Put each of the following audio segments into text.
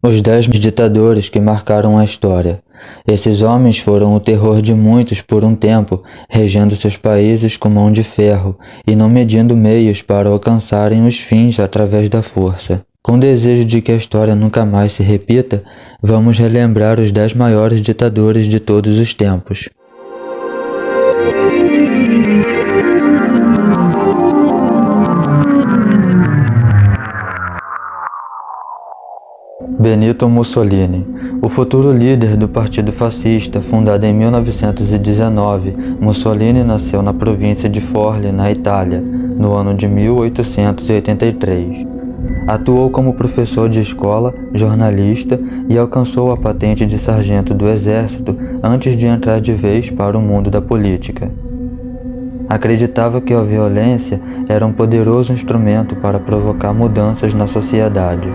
Os 10 ditadores que marcaram a história. Esses homens foram o terror de muitos por um tempo, regendo seus países com mão de ferro e não medindo meios para alcançarem os fins através da força. Com desejo de que a história nunca mais se repita, vamos relembrar os 10 maiores ditadores de todos os tempos. Benito Mussolini. O futuro líder do Partido Fascista, fundado em 1919, Mussolini nasceu na província de Forli, na Itália, no ano de 1883. Atuou como professor de escola, jornalista e alcançou a patente de sargento do exército antes de entrar de vez para o mundo da política. Acreditava que a violência era um poderoso instrumento para provocar mudanças na sociedade.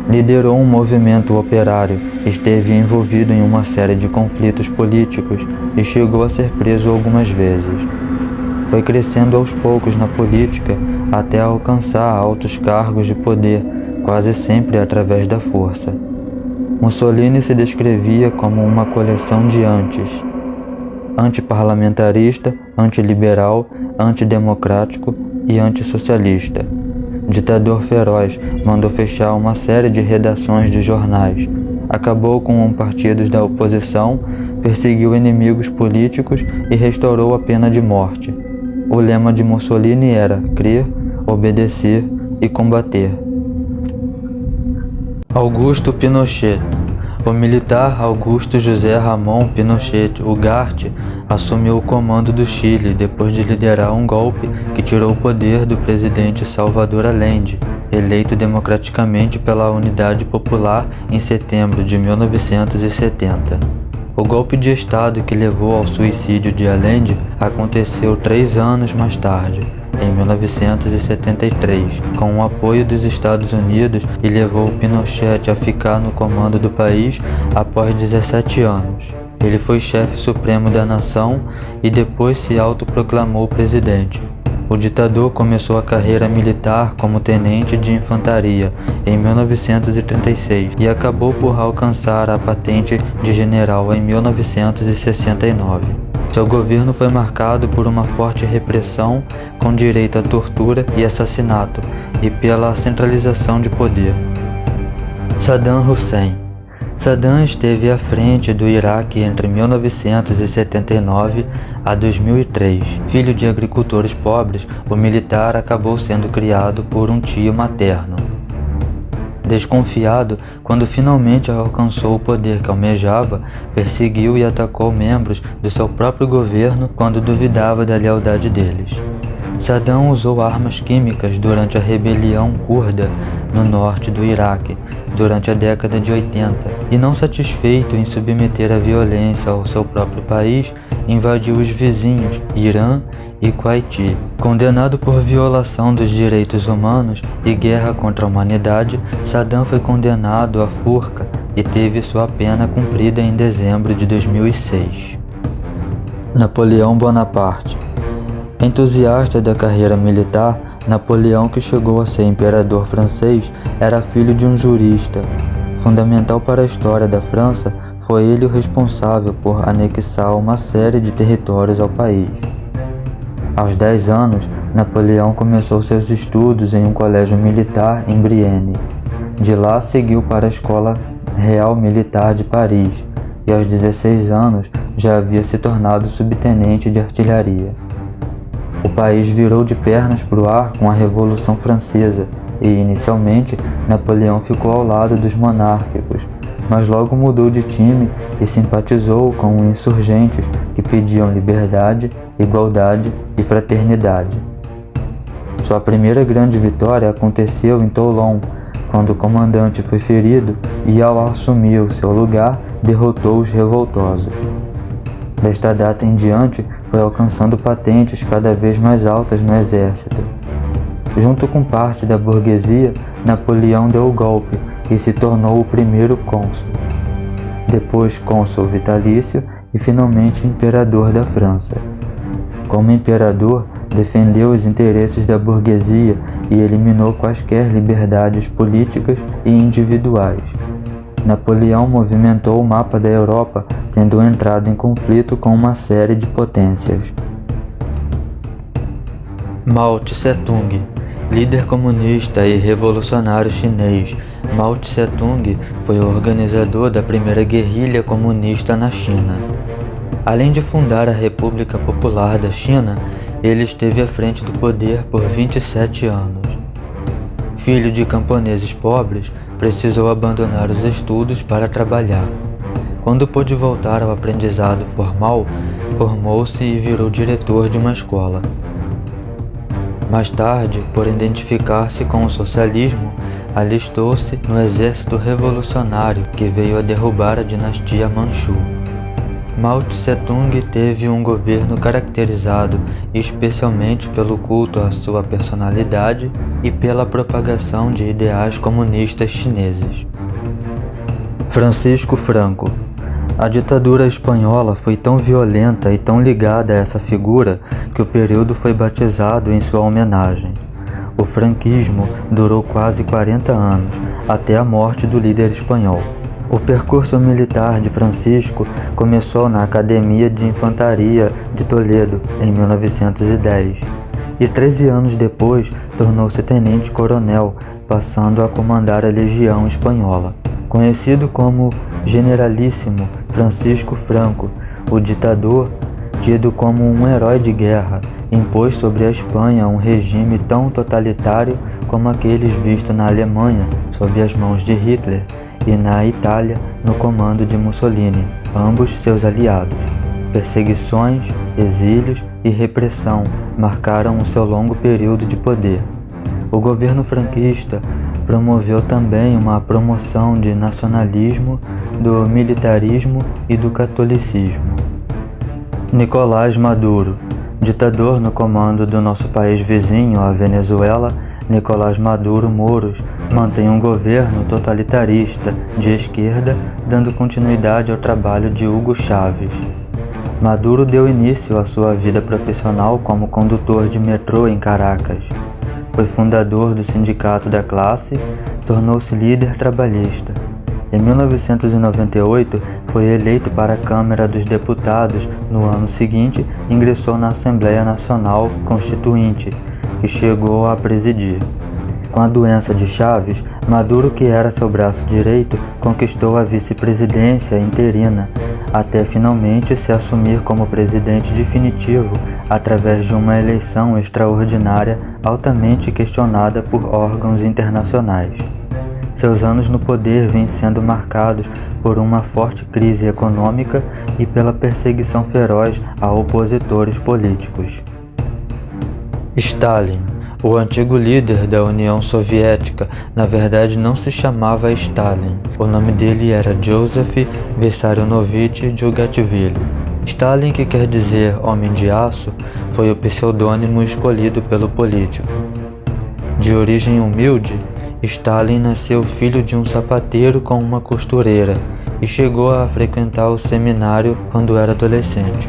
Liderou um movimento operário, esteve envolvido em uma série de conflitos políticos e chegou a ser preso algumas vezes. Foi crescendo aos poucos na política até alcançar altos cargos de poder, quase sempre através da força. Mussolini se descrevia como uma coleção de antiparlamentarista, antiliberal, antidemocrático e antissocialista. Ditador feroz, mandou fechar uma série de redações de jornais, acabou com partidos da oposição, perseguiu inimigos políticos e restaurou a pena de morte. O lema de Mussolini era crer, obedecer e combater. Augusto Pinochet. O militar Augusto José Ramón Pinochet Ugarte assumiu o comando do Chile depois de liderar um golpe que tirou o poder do presidente Salvador Allende, eleito democraticamente pela Unidade Popular em setembro de 1970. O golpe de Estado que levou ao suicídio de Allende aconteceu 3 anos mais tarde, em 1973, com o apoio dos Estados Unidos e levou Pinochet a ficar no comando do país após 17 anos. Ele foi chefe supremo da nação e depois se autoproclamou presidente. O ditador começou a carreira militar como tenente de infantaria em 1936 e acabou por alcançar a patente de general em 1969. Seu governo foi marcado por uma forte repressão, com direito à tortura e assassinato, e pela centralização de poder. Saddam Hussein. Saddam esteve à frente do Iraque entre 1979 a 2003. Filho de agricultores pobres, o militar acabou sendo criado por um tio materno. Desconfiado, quando finalmente alcançou o poder que almejava, perseguiu e atacou membros do seu próprio governo quando duvidava da lealdade deles. Saddam usou armas químicas durante a rebelião curda no norte do Iraque, durante a década de 80, e não satisfeito em submeter a violência ao seu próprio país, invadiu os vizinhos, Irã e Kuwait. Condenado por violação dos direitos humanos e guerra contra a humanidade, Saddam foi condenado à forca e teve sua pena cumprida em dezembro de 2006. Napoleão Bonaparte. Entusiasta da carreira militar, Napoleão, que chegou a ser imperador francês, era filho de um jurista. Fundamental para a história da França, foi ele o responsável por anexar uma série de territórios ao país. Aos 10 anos, Napoleão começou seus estudos em um colégio militar em Brienne. De lá seguiu para a Escola Real Militar de Paris e aos 16 anos já havia se tornado subtenente de artilharia. O país virou de pernas para o ar com a Revolução Francesa e, inicialmente, Napoleão ficou ao lado dos monárquicos, mas logo mudou de time e simpatizou com insurgentes que pediam liberdade, igualdade e fraternidade. Sua primeira grande vitória aconteceu em Toulon, quando o comandante foi ferido e, ao assumir o seu lugar, derrotou os revoltosos. Desta data em diante, foi alcançando patentes cada vez mais altas no exército. Junto com parte da burguesia, Napoleão deu o golpe e se tornou o primeiro cônsul, depois cônsul vitalício e finalmente imperador da França. Como imperador, defendeu os interesses da burguesia e eliminou quaisquer liberdades políticas e individuais. Napoleão movimentou o mapa da Europa, tendo entrado em conflito com uma série de potências. Mao Tse-tung, líder comunista e revolucionário chinês. Mao Tse-tung foi o organizador da primeira guerrilha comunista na China. Além de fundar a República Popular da China, ele esteve à frente do poder por 27 anos. Filho de camponeses pobres, precisou abandonar os estudos para trabalhar. Quando pôde voltar ao aprendizado formal, formou-se e virou diretor de uma escola. Mais tarde, por identificar-se com o socialismo, alistou-se no exército revolucionário que veio a derrubar a dinastia Manchu. Mao Tse-tung teve um governo caracterizado especialmente pelo culto à sua personalidade e pela propagação de ideais comunistas chineses. Francisco Franco. A ditadura espanhola foi tão violenta e tão ligada a essa figura que o período foi batizado em sua homenagem. O franquismo durou quase 40 anos, até a morte do líder espanhol. O percurso militar de Francisco começou na Academia de Infantaria de Toledo, em 1910, e 13 anos depois tornou-se tenente-coronel, passando a comandar a Legião Espanhola. Conhecido como Generalíssimo Francisco Franco, o ditador, tido como um herói de guerra, impôs sobre a Espanha um regime tão totalitário como aqueles vistos na Alemanha, sob as mãos de Hitler, e na Itália, no comando de Mussolini, ambos seus aliados. Perseguições, exílios e repressão marcaram o seu longo período de poder. O governo franquista promoveu também uma promoção de nacionalismo, do militarismo e do catolicismo. Nicolás Maduro. Ditador no comando do nosso país vizinho, a Venezuela, Nicolás Maduro Moros mantém um governo totalitarista de esquerda, dando continuidade ao trabalho de Hugo Chávez. Maduro deu início à sua vida profissional como condutor de metrô em Caracas. Foi fundador do Sindicato da Classe, tornou-se líder trabalhista. Em 1998, foi eleito para a Câmara dos Deputados. No ano seguinte, ingressou na Assembleia Nacional Constituinte, que chegou a presidir. Com a doença de Chávez, Maduro, que era seu braço direito, conquistou a vice-presidência interina, até finalmente se assumir como presidente definitivo através de uma eleição extraordinária altamente questionada por órgãos internacionais. Seus anos no poder vêm sendo marcados por uma forte crise econômica e pela perseguição feroz a opositores políticos. Stalin. O antigo líder da União Soviética, na verdade não se chamava Stalin. O nome dele era Joseph Vissarionovich Djugatvili. Stalin, que quer dizer homem de aço, foi o pseudônimo escolhido pelo político. De origem humilde, Stalin nasceu filho de um sapateiro com uma costureira e chegou a frequentar o seminário quando era adolescente.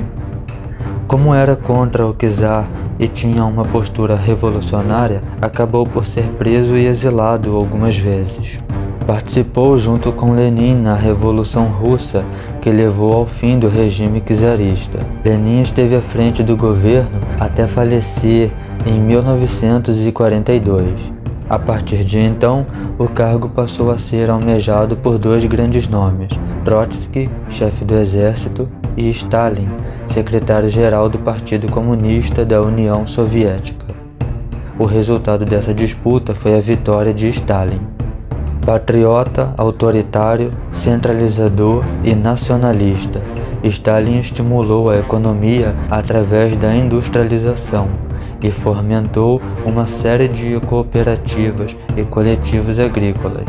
Como era contra o czar e tinha uma postura revolucionária, acabou por ser preso e exilado algumas vezes. Participou junto com Lenin na Revolução Russa, que levou ao fim do regime czarista. Lenin esteve à frente do governo até falecer em 1942. A partir de então, o cargo passou a ser almejado por dois grandes nomes: Trotsky, chefe do exército, e Stalin, secretário-geral do Partido Comunista da União Soviética. O resultado dessa disputa foi a vitória de Stalin. Patriota, autoritário, centralizador e nacionalista, Stalin estimulou a economia através da industrialização e fomentou uma série de cooperativas e coletivos agrícolas.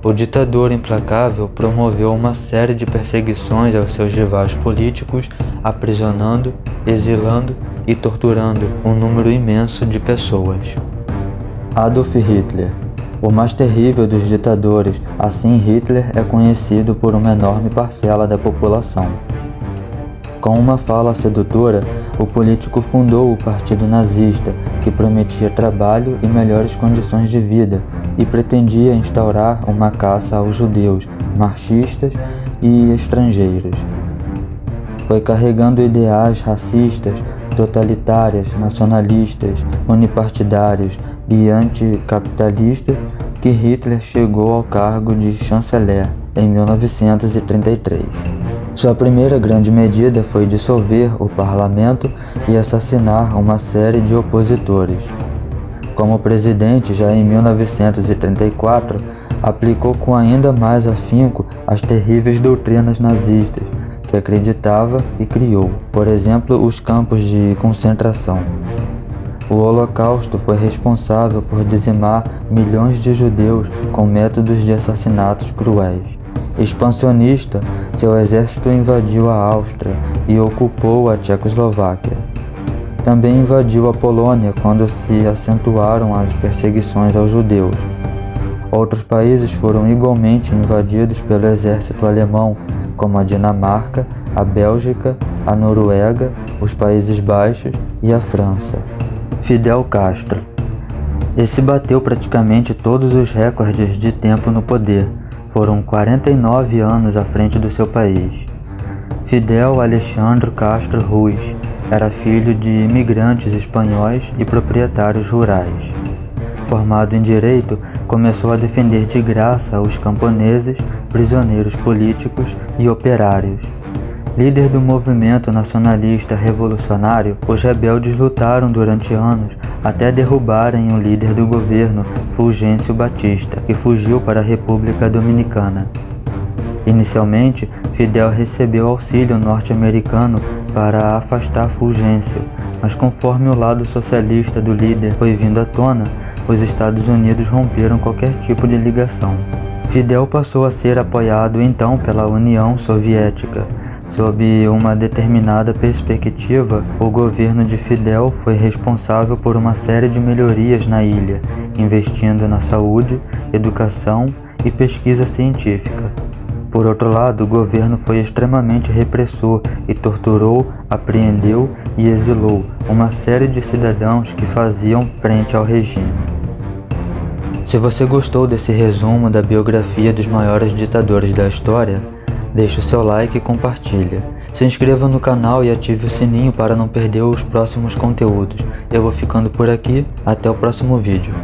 O ditador implacável promoveu uma série de perseguições aos seus rivais políticos, aprisionando, exilando e torturando um número imenso de pessoas. Adolf Hitler. O mais terrível dos ditadores, assim Hitler é conhecido por uma enorme parcela da população. Com uma fala sedutora, o político fundou o Partido Nazista, que prometia trabalho e melhores condições de vida, e pretendia instaurar uma caça aos judeus, marxistas e estrangeiros. Foi carregando ideais racistas, totalitárias, nacionalistas, unipartidários e anticapitalistas que Hitler chegou ao cargo de chanceler em 1933. Sua primeira grande medida foi dissolver o parlamento e assassinar uma série de opositores. Como presidente, já em 1934, aplicou com ainda mais afinco as terríveis doutrinas nazistas que acreditava e criou, por exemplo, os campos de concentração. O Holocausto foi responsável por dizimar milhões de judeus com métodos de assassinatos cruéis. Expansionista, seu exército invadiu a Áustria e ocupou a Tchecoslováquia. Também invadiu a Polônia quando se acentuaram as perseguições aos judeus. Outros países foram igualmente invadidos pelo exército alemão, como a Dinamarca, a Bélgica, a Noruega, os Países Baixos e a França. Fidel Castro. Esse bateu praticamente todos os recordes de tempo no poder. Foram 49 anos à frente do seu país. Fidel Alexandre Castro Ruz era filho de imigrantes espanhóis e proprietários rurais. Formado em Direito, começou a defender de graça os camponeses, prisioneiros políticos e operários. Líder do movimento nacionalista revolucionário, os rebeldes lutaram durante anos até derrubarem o líder do governo, Fulgêncio Batista, que fugiu para a República Dominicana. Inicialmente, Fidel recebeu auxílio norte-americano para afastar Fulgêncio, mas conforme o lado socialista do líder foi vindo à tona, os Estados Unidos romperam qualquer tipo de ligação. Fidel passou a ser apoiado então pela União Soviética. Sob uma determinada perspectiva, o governo de Fidel foi responsável por uma série de melhorias na ilha, investindo na saúde, educação e pesquisa científica. Por outro lado, o governo foi extremamente repressor e torturou, apreendeu e exilou uma série de cidadãos que faziam frente ao regime. Se você gostou desse resumo da biografia dos maiores ditadores da história, deixe o seu like e compartilha. Se inscreva no canal e ative o sininho para não perder os próximos conteúdos. Eu vou ficando por aqui, até o próximo vídeo.